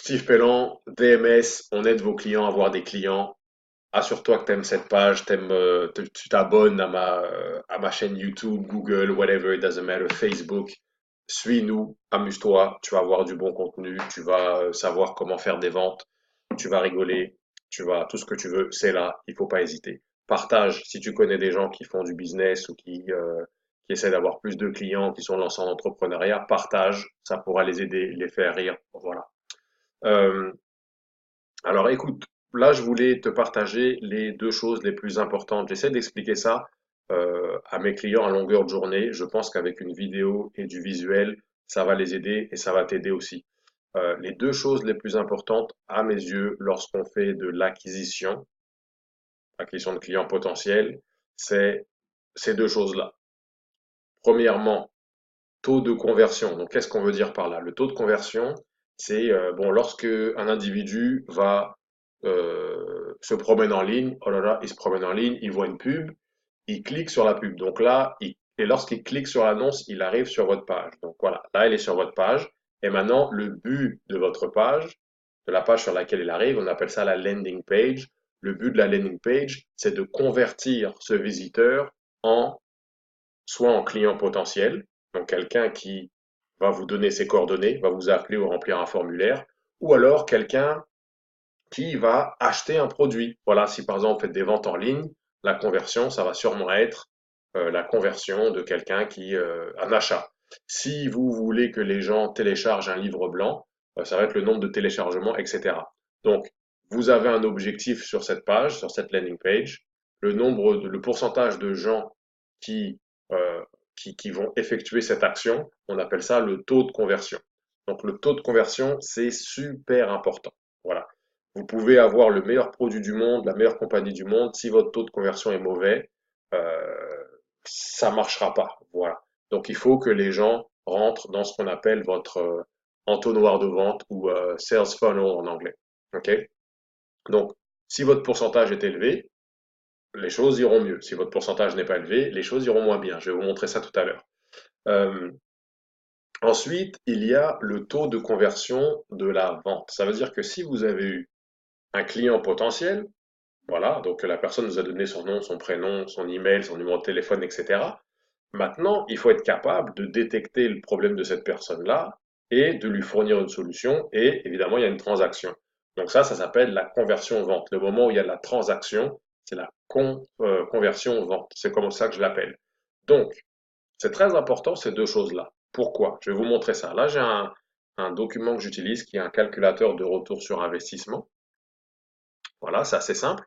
Steve Pellan, DMS, on aide vos clients à avoir des clients. Assure-toi que tu aimes cette page, tu t'abonnes à ma chaîne YouTube, Google, whatever, it doesn't matter, Facebook. Suis-nous, amuse-toi, tu vas avoir du bon contenu, tu vas savoir comment faire des ventes, tu vas rigoler, tout ce que tu veux, c'est là, il faut pas hésiter. Partage si tu connais des gens qui font du business ou qui essaient d'avoir plus de clients, qui sont lancés en entrepreneuriat, partage, ça pourra les aider, les faire rire, voilà. Euh, alors écoute, là je voulais te partager les deux choses les plus importantes. J'essaie d'expliquer ça à mes clients à longueur de journée. Je pense qu'avec une vidéo et du visuel, ça va les aider et ça va t'aider aussi. Les deux choses les plus importantes à mes yeux lorsqu'on fait de acquisition de clients potentiels, c'est ces deux choses-là. Premièrement, taux de conversion. Donc qu'est-ce qu'on veut dire par là? Le taux de conversion, c'est bon, lorsque un individu va se promène en ligne, oh là là, il se promène en ligne, il voit une pub, il clique sur la pub. Donc là, et lorsqu'il clique sur l'annonce, il arrive sur votre page. Donc voilà, là, il est sur votre page. Et maintenant, le but de votre page, de la page sur laquelle il arrive, on appelle ça la landing page. Le but de la landing page, c'est de convertir ce visiteur en soit en client potentiel, donc quelqu'un qui va vous donner ses coordonnées, va vous appeler ou remplir un formulaire, ou alors quelqu'un qui va acheter un produit. Voilà, si par exemple vous faites des ventes en ligne, la conversion, ça va sûrement être la conversion de quelqu'un un achat. Si vous voulez que les gens téléchargent un livre blanc, ça va être le nombre de téléchargements, etc. Donc, vous avez un objectif sur cette page, sur cette landing page, le pourcentage de gens qui, euh, qui vont effectuer cette action, on appelle ça le taux de conversion. Donc, le taux de conversion, c'est super important. Voilà. Vous pouvez avoir le meilleur produit du monde, la meilleure compagnie du monde, si votre taux de conversion est mauvais, ça marchera pas. Voilà. Donc il faut que les gens rentrent dans ce qu'on appelle votre entonnoir de vente ou sales funnel en anglais. Ok? Donc si votre pourcentage est élevé, les choses iront mieux. Si votre pourcentage n'est pas élevé, les choses iront moins bien. Je vais vous montrer ça tout à l'heure. Euh, Ensuite, il y a le taux de conversion de la vente. Ça veut dire que si vous avez eu un client potentiel, voilà, donc la personne nous a donné son nom, son prénom, son email, son numéro de téléphone, etc. Maintenant, il faut être capable de détecter le problème de cette personne-là et de lui fournir une solution. Et évidemment, il y a une transaction. Donc ça s'appelle la conversion vente. Le moment où il y a la transaction, c'est la conversion vente. C'est comme ça que je l'appelle. Donc, c'est très important ces deux choses-là. Pourquoi? Je vais vous montrer ça. Là, j'ai un document que j'utilise qui est un calculateur de retour sur investissement. Voilà, c'est assez simple.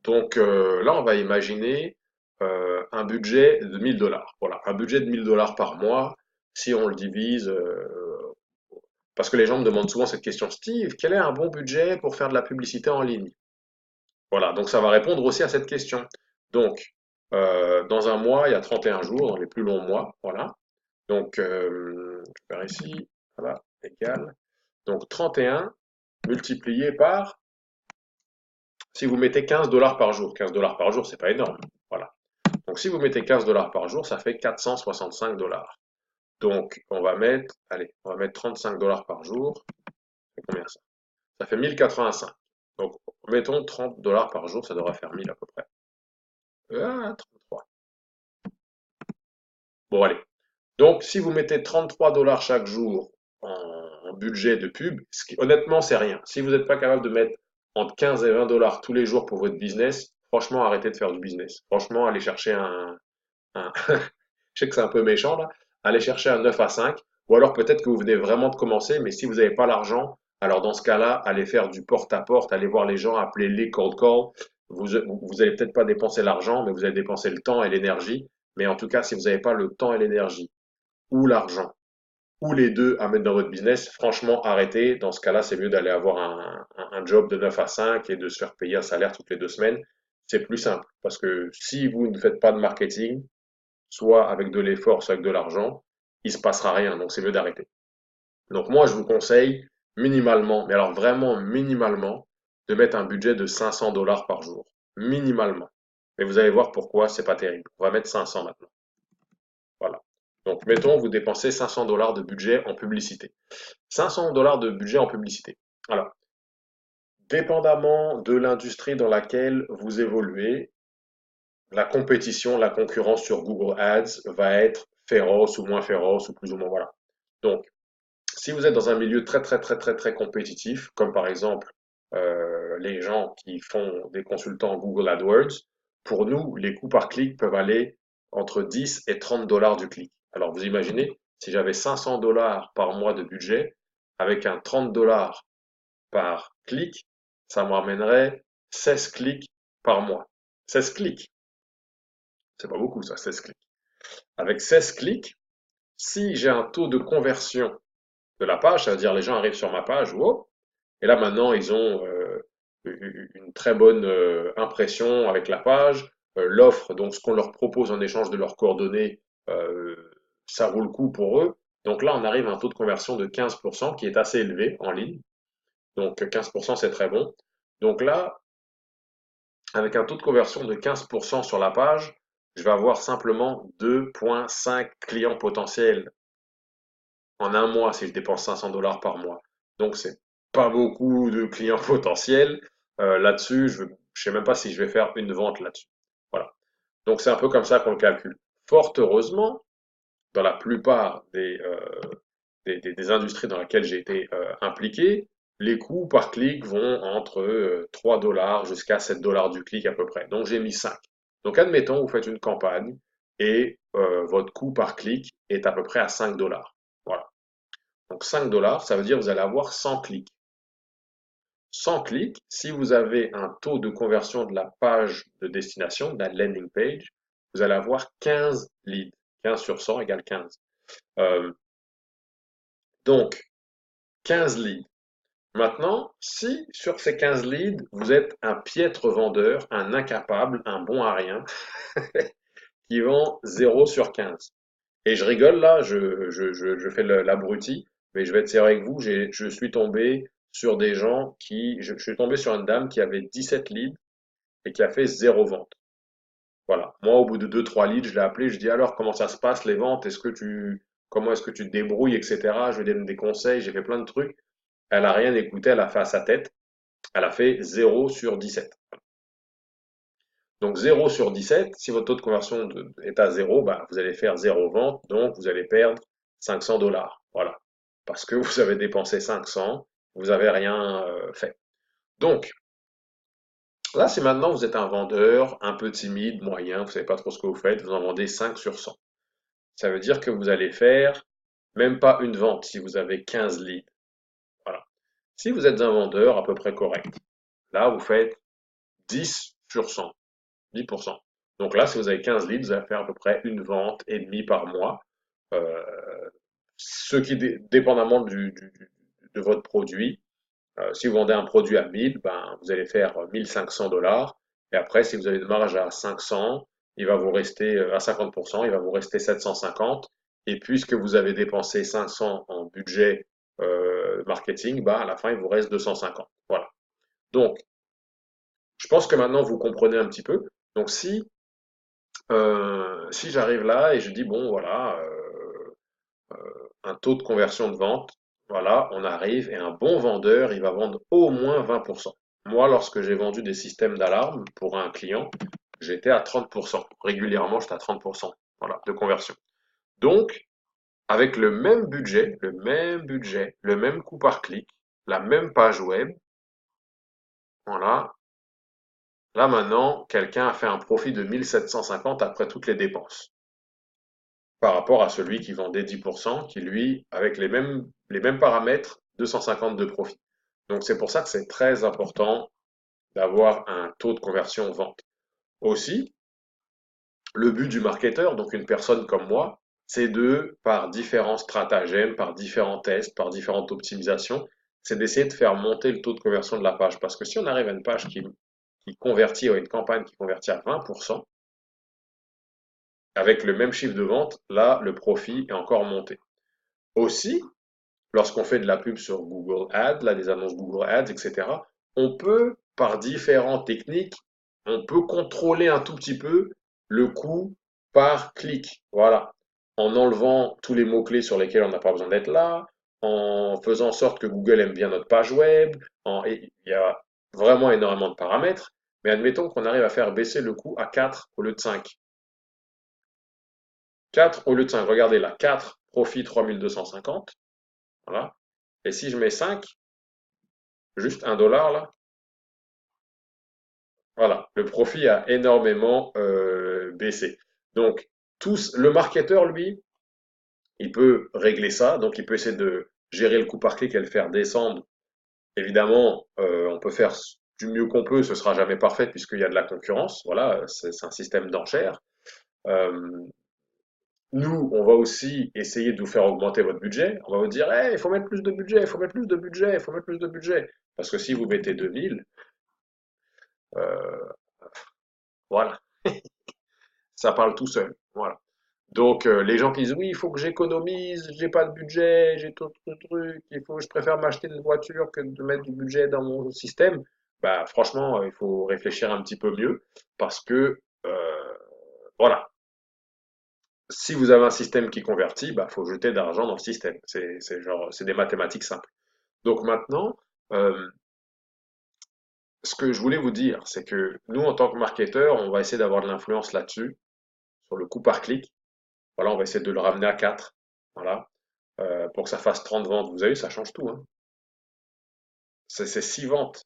Donc là, on va imaginer un budget de 1000 $. Voilà, un budget de 1000 $ par mois, si on le divise, parce que les gens me demandent souvent cette question, Steve, quel est un bon budget pour faire de la publicité en ligne? Voilà, donc ça va répondre aussi à cette question. Donc, dans un mois, il y a 31 jours, dans les plus longs mois, voilà. Donc, je vais faire ici, voilà, égal. Donc 31 multiplié par, si vous mettez 15 $ par jour, 15 $ par jour, c'est pas énorme, voilà. Donc si vous mettez 15 $ par jour, ça fait 465 $. Donc on va mettre 35 $ par jour. C'est combien ça? Ça fait 1085. Donc mettons 30 $ par jour, ça devrait faire 1000 à peu près. 33. Bon allez. Donc si vous mettez 33 $ chaque jour en budget de pub, honnêtement c'est rien. Si vous n'êtes pas capable de mettre entre 15 et 20 $ tous les jours pour votre business, franchement arrêtez de faire du business. Franchement allez chercher je sais que c'est un peu méchant là, allez chercher un 9 à 5, ou alors peut-être que vous venez vraiment de commencer, mais si vous n'avez pas l'argent, alors dans ce cas-là, allez faire du porte-à-porte, allez voir les gens, appelez-les cold call. Vous allez peut-être pas dépenser l'argent, mais vous allez dépenser le temps et l'énergie. Mais en tout cas, si vous n'avez pas le temps et l'énergie, ou l'argent, ou les deux à mettre dans votre business, franchement, arrêtez. Dans ce cas-là, c'est mieux d'aller avoir un job de 9 à 5 et de se faire payer un salaire toutes les 2 semaines. C'est plus simple. Parce que si vous ne faites pas de marketing, soit avec de l'effort, soit avec de l'argent, il se passera rien. Donc c'est mieux d'arrêter. Donc moi, je vous conseille minimalement, mais alors vraiment minimalement, de mettre un budget de 500 $ par jour. Minimalement. Mais vous allez voir pourquoi c'est pas terrible. On va mettre 500 maintenant. Voilà. Donc mettons, vous dépensez 500 $ de budget en publicité. 500 $ de budget en publicité. Alors, dépendamment de l'industrie dans laquelle vous évoluez, la compétition, la concurrence sur Google Ads va être féroce ou moins féroce ou plus ou moins voilà. Donc, si vous êtes dans un milieu très très très très très compétitif, comme par exemple les gens qui font des consultants Google AdWords, pour nous, les coûts par clic peuvent aller entre 10 et 30 dollars du clic. Alors vous imaginez, si j'avais 500 dollars par mois de budget, avec un 30 dollars par clic, ça me ramènerait 16 clics par mois. 16 clics, c'est pas beaucoup ça, 16 clics. Avec 16 clics, si j'ai un taux de conversion de la page, ça veut dire les gens arrivent sur ma page, wow, et là maintenant ils ont une très bonne impression avec la page, l'offre, donc ce qu'on leur propose en échange de leurs coordonnées, euh, ça vaut le coup pour eux. Donc là on arrive à un taux de conversion de 15% qui est assez élevé en ligne. Donc 15% c'est très bon. Donc là, avec un taux de conversion de 15% sur la page, je vais avoir simplement 2,5 clients potentiels en un mois si je dépense 500 dollars par mois. Donc c'est pas beaucoup de clients potentiels. Là-dessus, je ne sais même pas si je vais faire une vente là-dessus. Voilà. Donc c'est un peu comme ça qu'on le calcule. Fort heureusement, dans la plupart des industries dans lesquelles j'ai été impliqué, les coûts par clic vont entre 3 dollars jusqu'à 7 dollars du clic à peu près. Donc j'ai mis 5. Donc admettons, vous faites une campagne et votre coût par clic est à peu près à 5 dollars. Voilà. Donc 5 dollars, ça veut dire que vous allez avoir 100 clics. 100 clics, si vous avez un taux de conversion de la page de destination, de la landing page, vous allez avoir 15 leads. 15 sur 100 égale 15. Euh, donc, 15 leads. Maintenant, si sur ces 15 leads, vous êtes un piètre vendeur, un incapable, un bon à rien, qui vend 0 sur 15. Et je rigole là, je fais l'abruti, mais je vais être sérieux avec vous, je suis tombé sur des gens je suis tombé sur une dame qui avait 17 leads et qui a fait 0 vente. Voilà. Moi, au bout de 2-3 leads, je l'ai appelé, je dis alors comment ça se passe les ventes, comment est-ce que tu te débrouilles, etc. Je lui donne des conseils, j'ai fait plein de trucs. Elle a rien écouté, elle a fait à sa tête. Elle a fait 0 sur 17. Donc 0 sur 17, si votre taux de conversion est à 0, bah, vous allez faire 0 vente, donc vous allez perdre 500 dollars. Voilà. Parce que vous avez dépensé 500, vous n'avez rien fait. Donc, là, c'est maintenant vous êtes un vendeur un peu timide, moyen, vous ne savez pas trop ce que vous faites, vous en vendez 5 sur 100. Ça veut dire que vous allez faire même pas une vente si vous avez 15 leads. Voilà. Si vous êtes un vendeur à peu près correct, là, vous faites 10 sur 100. 10%. Donc là, si vous avez 15 leads, vous allez faire à peu près une vente et demie par mois. Euh, ce qui, dépendamment de votre produit, si vous vendez un produit à 1000, ben, vous allez faire 1500 dollars. Et après, si vous avez une marge à 500, il va vous rester à 50%, il va vous rester 750. Et puisque vous avez dépensé 500 en budget marketing, bah, à la fin, il vous reste 250. Voilà. Donc, je pense que maintenant, vous comprenez un petit peu. Donc, si j'arrive là et je dis, bon, voilà, un taux de conversion de vente, voilà, on arrive et un bon vendeur, il va vendre au moins 20%. Moi, lorsque j'ai vendu des systèmes d'alarme pour un client, j'étais à 30%. Régulièrement, j'étais à 30%, voilà, de conversion. Donc, avec le même coût par clic, la même page web, voilà, là maintenant, quelqu'un a fait un profit de 1750 après toutes les dépenses, par rapport à celui qui vendait 10%, qui lui, avec les mêmes paramètres, 250 de profit. Donc c'est pour ça que c'est très important d'avoir un taux de conversion vente. Aussi, le but du marketeur, donc une personne comme moi, c'est par différents stratagèmes, par différents tests, par différentes optimisations, c'est d'essayer de faire monter le taux de conversion de la page. Parce que si on arrive à une page qui convertit, ou une campagne qui convertit à 20%, avec le même chiffre de vente, là, le profit est encore monté. Aussi, lorsqu'on fait de la pub sur Google Ads, là, des annonces Google Ads, etc., on peut, par différentes techniques, on peut contrôler un tout petit peu le coût par clic. Voilà. En enlevant tous les mots-clés sur lesquels on n'a pas besoin d'être là, en faisant en sorte que Google aime bien notre page web. Et il y a vraiment énormément de paramètres. Mais admettons qu'on arrive à faire baisser le coût à 4 au lieu de 5. 4 au lieu de 5. Regardez là, 4, profit 3250. Voilà. Et si je mets 5, juste 1 dollar là, voilà, le profit a énormément baissé. Donc, le marketeur, lui, il peut régler ça. Donc, il peut essayer de gérer le coût par clic et le faire descendre. Évidemment, on peut faire du mieux qu'on peut, ce sera jamais parfait puisqu'il y a de la concurrence. Voilà, c'est un système d'enchères. Euh, Nous, on va aussi essayer de vous faire augmenter votre budget. On va vous dire, hey, il faut mettre plus de budget, il faut mettre plus de budget, il faut mettre plus de budget. Parce que si vous mettez 2000, euh, voilà, ça parle tout seul. Voilà. Donc, les gens qui disent, oui, il faut que j'économise, j'ai pas de budget, j'ai tout ce truc, je préfère m'acheter une voiture que de mettre du budget dans mon système. Bah, franchement, il faut réfléchir un petit peu mieux parce que, voilà, si vous avez un système qui convertit, bah, faut jeter de l'argent dans le système. C'est des mathématiques simples. Donc maintenant, euh, ce que je voulais vous dire, c'est que nous, en tant que marketeurs, on va essayer d'avoir de l'influence là-dessus, sur le coût par clic. Voilà, on va essayer de le ramener à 4. Voilà, pour que ça fasse 30 ventes. Vous avez vu, ça change tout, hein. C'est 6 ventes.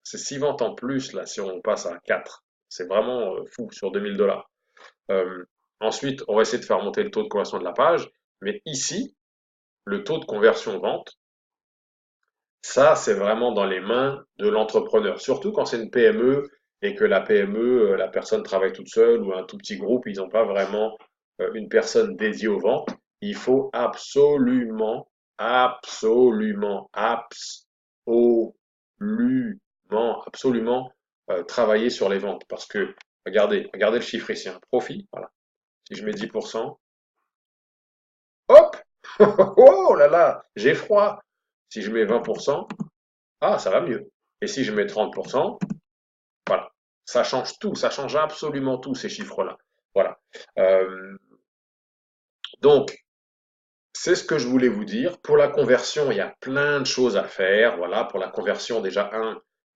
C'est 6 ventes en plus, là, si on passe à 4. C'est vraiment fou sur 2000 dollars. Euh, Ensuite, on va essayer de faire monter le taux de conversion de la page. Mais ici, le taux de conversion vente, ça, c'est vraiment dans les mains de l'entrepreneur. Surtout quand c'est une PME et que la PME, la personne travaille toute seule ou un tout petit groupe, ils n'ont pas vraiment une personne dédiée aux ventes. Il faut absolument, absolument, absolument travailler sur les ventes. Parce que, regardez le chiffre ici, un profit, voilà. Si je mets 10%, hop! Oh là là, j'ai froid. Si je mets 20%, ah, ça va mieux. Et si je mets 30%, voilà. Ça change tout, ça change absolument tout, ces chiffres-là. Voilà. Euh, donc, c'est ce que je voulais vous dire. Pour la conversion, il y a plein de choses à faire. Voilà, pour la conversion, déjà,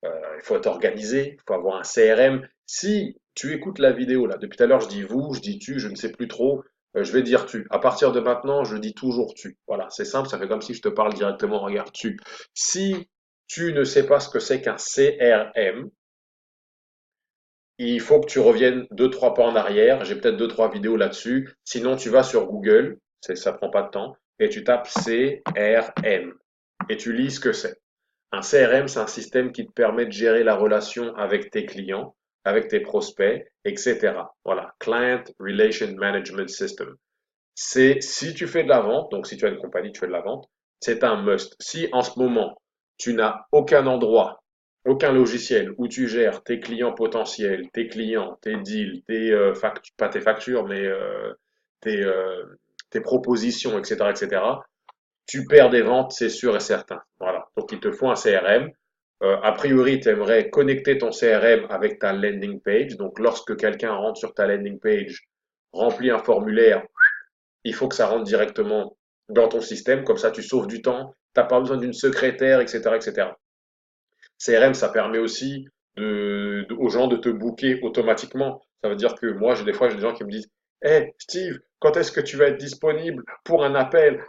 il faut être organisé, il faut avoir un CRM. Si tu écoutes la vidéo, là, depuis tout à l'heure, je dis vous, je dis tu, je ne sais plus trop, je vais dire tu. À partir de maintenant, je dis toujours tu. Voilà, c'est simple, ça fait comme si je te parle directement, regarde tu. Si tu ne sais pas ce que c'est qu'un CRM, il faut que tu reviennes deux, trois pas en arrière. J'ai peut-être deux, trois vidéos là-dessus. Sinon, tu vas sur Google, ça prend pas de temps, et tu tapes CRM et tu lis ce que c'est. Un CRM, c'est un système qui te permet de gérer la relation avec tes clients, avec tes prospects, etc. Voilà, Client Relation Management System. C'est si tu fais de la vente, donc si tu as une compagnie, tu fais de la vente, c'est un must. Si en ce moment, tu n'as aucun endroit, aucun logiciel où tu gères tes clients potentiels, tes clients, tes deals, pas tes factures, mais tes, euh, tes propositions, etc., etc., tu perds des ventes, c'est sûr et certain. Voilà. Donc, il te faut un CRM. A priori, tu aimerais connecter ton CRM avec ta landing page. Donc, lorsque quelqu'un rentre sur ta landing page, remplit un formulaire, il faut que ça rentre directement dans ton système, comme ça tu sauves du temps, tu n'as pas besoin d'une secrétaire, etc., etc. CRM, ça permet aussi aux gens de te booker automatiquement. Ça veut dire que moi, j'ai des gens qui me disent, Hey Steve, quand est-ce que tu vas être disponible pour un appel?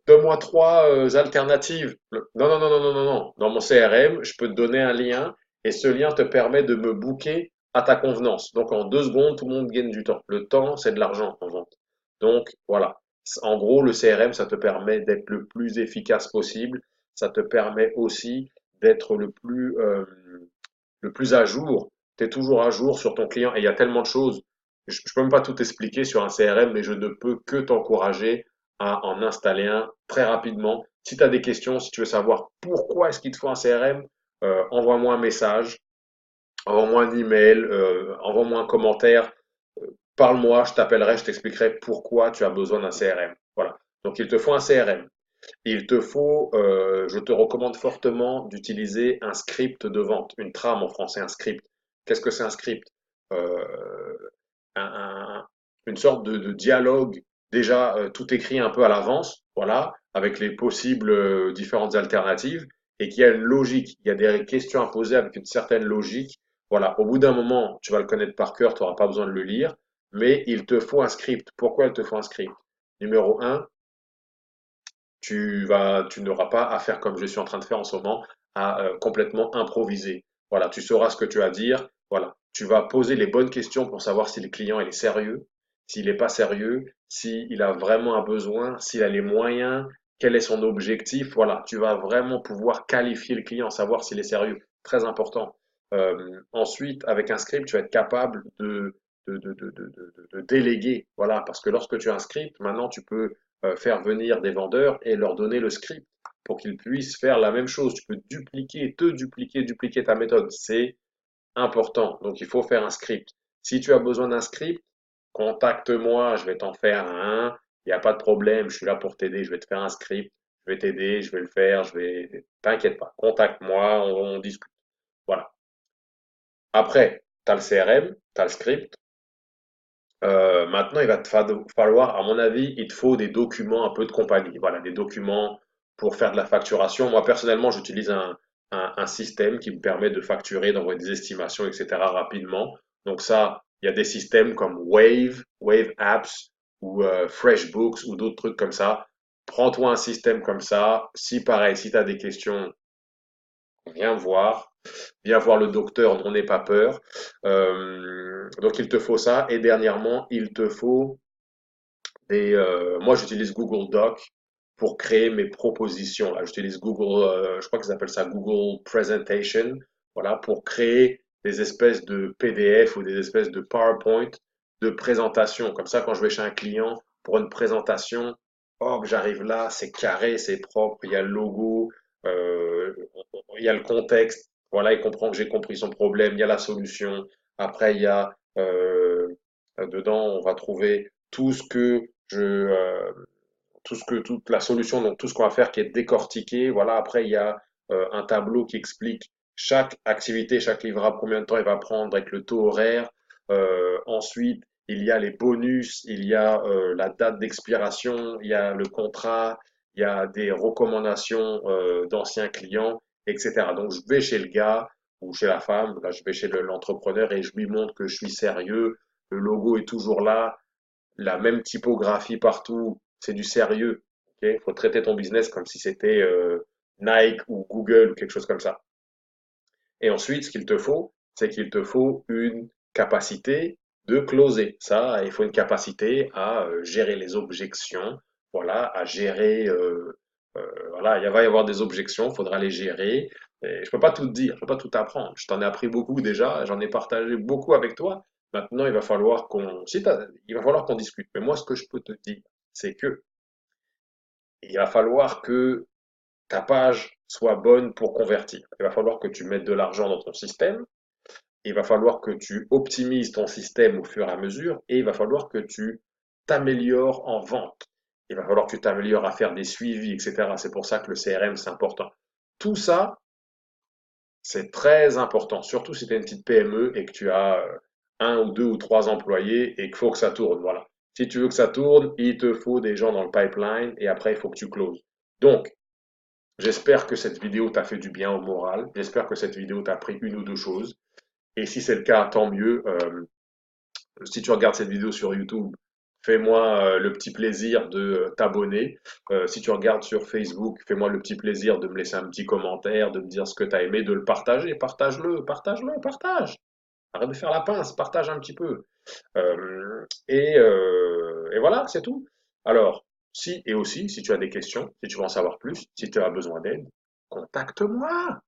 Donne-moi trois alternatives. Non, non, non, non, non, non, non. Dans mon CRM, je peux te donner un lien et ce lien te permet de me booker à ta convenance. Donc en 2 secondes, tout le monde gagne du temps. Le temps, c'est de l'argent en vente. Donc voilà. En gros, le CRM, ça te permet d'être le plus efficace possible. Ça te permet aussi d'être le plus à jour. Tu es toujours à jour sur ton client et il y a tellement de choses. Je ne peux même pas tout expliquer sur un CRM, mais je ne peux que t'encourager à en installer un très rapidement. Si tu as des questions, si tu veux savoir pourquoi est-ce qu'il te faut un CRM, envoie-moi un message, envoie-moi un email, envoie-moi un commentaire, parle-moi, je t'appellerai, je t'expliquerai pourquoi tu as besoin d'un CRM. Voilà. Donc il te faut un CRM. Il te faut, je te recommande fortement d'utiliser un script de vente, une trame en français, un script. Qu'est-ce que c'est un script? Euh, un- un- une sorte de dialogue déjà tout écrit un peu à l'avance, voilà, avec les possibles différentes alternatives, et qu'il y a une logique, il y a des questions à poser avec une certaine logique. Voilà, au bout d'un moment, tu vas le connaître par cœur, tu n'auras pas besoin de le lire, mais il te faut un script. Pourquoi il te faut un script? Numéro un, tu n'auras pas à faire comme je suis en train de faire en ce moment, à complètement improviser. Voilà, tu sauras ce que tu as à dire. Voilà, tu vas poser les bonnes questions pour savoir si le client il est sérieux, s'il n'est pas sérieux, s'il a vraiment un besoin, s'il a les moyens, quel est son objectif. Voilà, tu vas vraiment pouvoir qualifier le client, savoir s'il est sérieux. Très important. Ensuite, avec un script, tu vas être capable de déléguer. Voilà, parce que lorsque tu as un script, maintenant tu peux faire venir des vendeurs et leur donner le script pour qu'ils puissent faire la même chose. Tu peux dupliquer ta méthode. C'est important. Donc, il faut faire un script. Si tu as besoin d'un script, contacte-moi, je vais t'en faire un. Il n'y a pas de problème, je suis là pour t'aider, je vais te faire un script, je vais t'aider, je vais le faire, je vais... T'inquiète pas, contacte-moi, on discute. Voilà. Après, tu as le CRM, tu as le script. Maintenant, il va te falloir, à mon avis, il te faut des documents un peu de compagnie. Voilà, des documents pour faire de la facturation. Moi, personnellement, j'utilise un système qui me permet de facturer, d'envoyer des estimations, etc. rapidement. Donc ça, il y a des systèmes comme Wave Apps ou FreshBooks ou d'autres trucs comme ça. Prends-toi un système comme ça. Si pareil, si tu as des questions, viens voir. Viens voir le docteur, n'en aie pas peur. Donc il te faut ça. Et dernièrement, il te faut moi, j'utilise Google Doc pour créer mes propositions. Là, j'utilise Google, je crois qu'ils appellent ça Google Presentation. Voilà, pour créer des espèces de PDF ou des espèces de PowerPoint de présentation. Comme ça, quand je vais chez un client pour une présentation, hop, j'arrive là, c'est carré, c'est propre, il y a le logo, euh, il y a le contexte. Voilà, il comprend que j'ai compris son problème, il y a la solution. Après, il y a dedans, on va trouver tout ce que toute la solution, donc tout ce qu'on va faire qui est décortiqué. Voilà, après, il y a un tableau qui explique chaque activité, chaque livrable, combien de temps il va prendre avec le taux horaire. Ensuite, il y a les bonus, il y a la date d'expiration, il y a le contrat, il y a des recommandations d'anciens clients, etc. Donc, je vais chez le gars ou chez la femme, là, je vais chez l'entrepreneur et je lui montre que je suis sérieux, le logo est toujours là, la même typographie partout, c'est du sérieux. Il faut traiter ton business comme si c'était Nike ou Google ou quelque chose comme ça. Et ensuite, ce qu'il te faut, c'est qu'il te faut une capacité de closer. Ça, il faut une capacité à gérer les objections, voilà, à gérer, voilà, il va y avoir des objections, il faudra les gérer. Et je peux pas tout te dire, je peux pas tout apprendre. Je t'en ai appris beaucoup déjà, j'en ai partagé beaucoup avec toi. Maintenant, il va falloir qu'on discute. Mais moi, ce que je peux te dire, c'est que il va falloir que ta page soit bonne pour convertir. Il va falloir que tu mettes de l'argent dans ton système. Il va falloir que tu optimises ton système au fur et à mesure et il va falloir que tu t'améliores en vente. Il va falloir que tu t'améliores à faire des suivis, etc. C'est pour ça que le CRM, c'est important. Tout ça, c'est très important, surtout si tu es une petite PME et que tu as un ou deux ou trois employés et qu'il faut que ça tourne. Voilà. Si tu veux que ça tourne, il te faut des gens dans le pipeline et après, il faut que tu closes. Donc, j'espère que cette vidéo t'a fait du bien au moral. J'espère que cette vidéo t'a appris une ou deux choses. Et si c'est le cas, tant mieux. Si tu regardes cette vidéo sur YouTube, fais-moi le petit plaisir de t'abonner. Si tu regardes sur Facebook, fais-moi le petit plaisir de me laisser un petit commentaire, de me dire ce que tu as aimé, de le partager. Partage-le, partage-le, partage. Arrête de faire la pince, partage un petit peu. Et voilà, c'est tout. Alors, si et aussi, si tu as des questions, si tu veux en savoir plus, si tu as besoin d'aide, contacte-moi.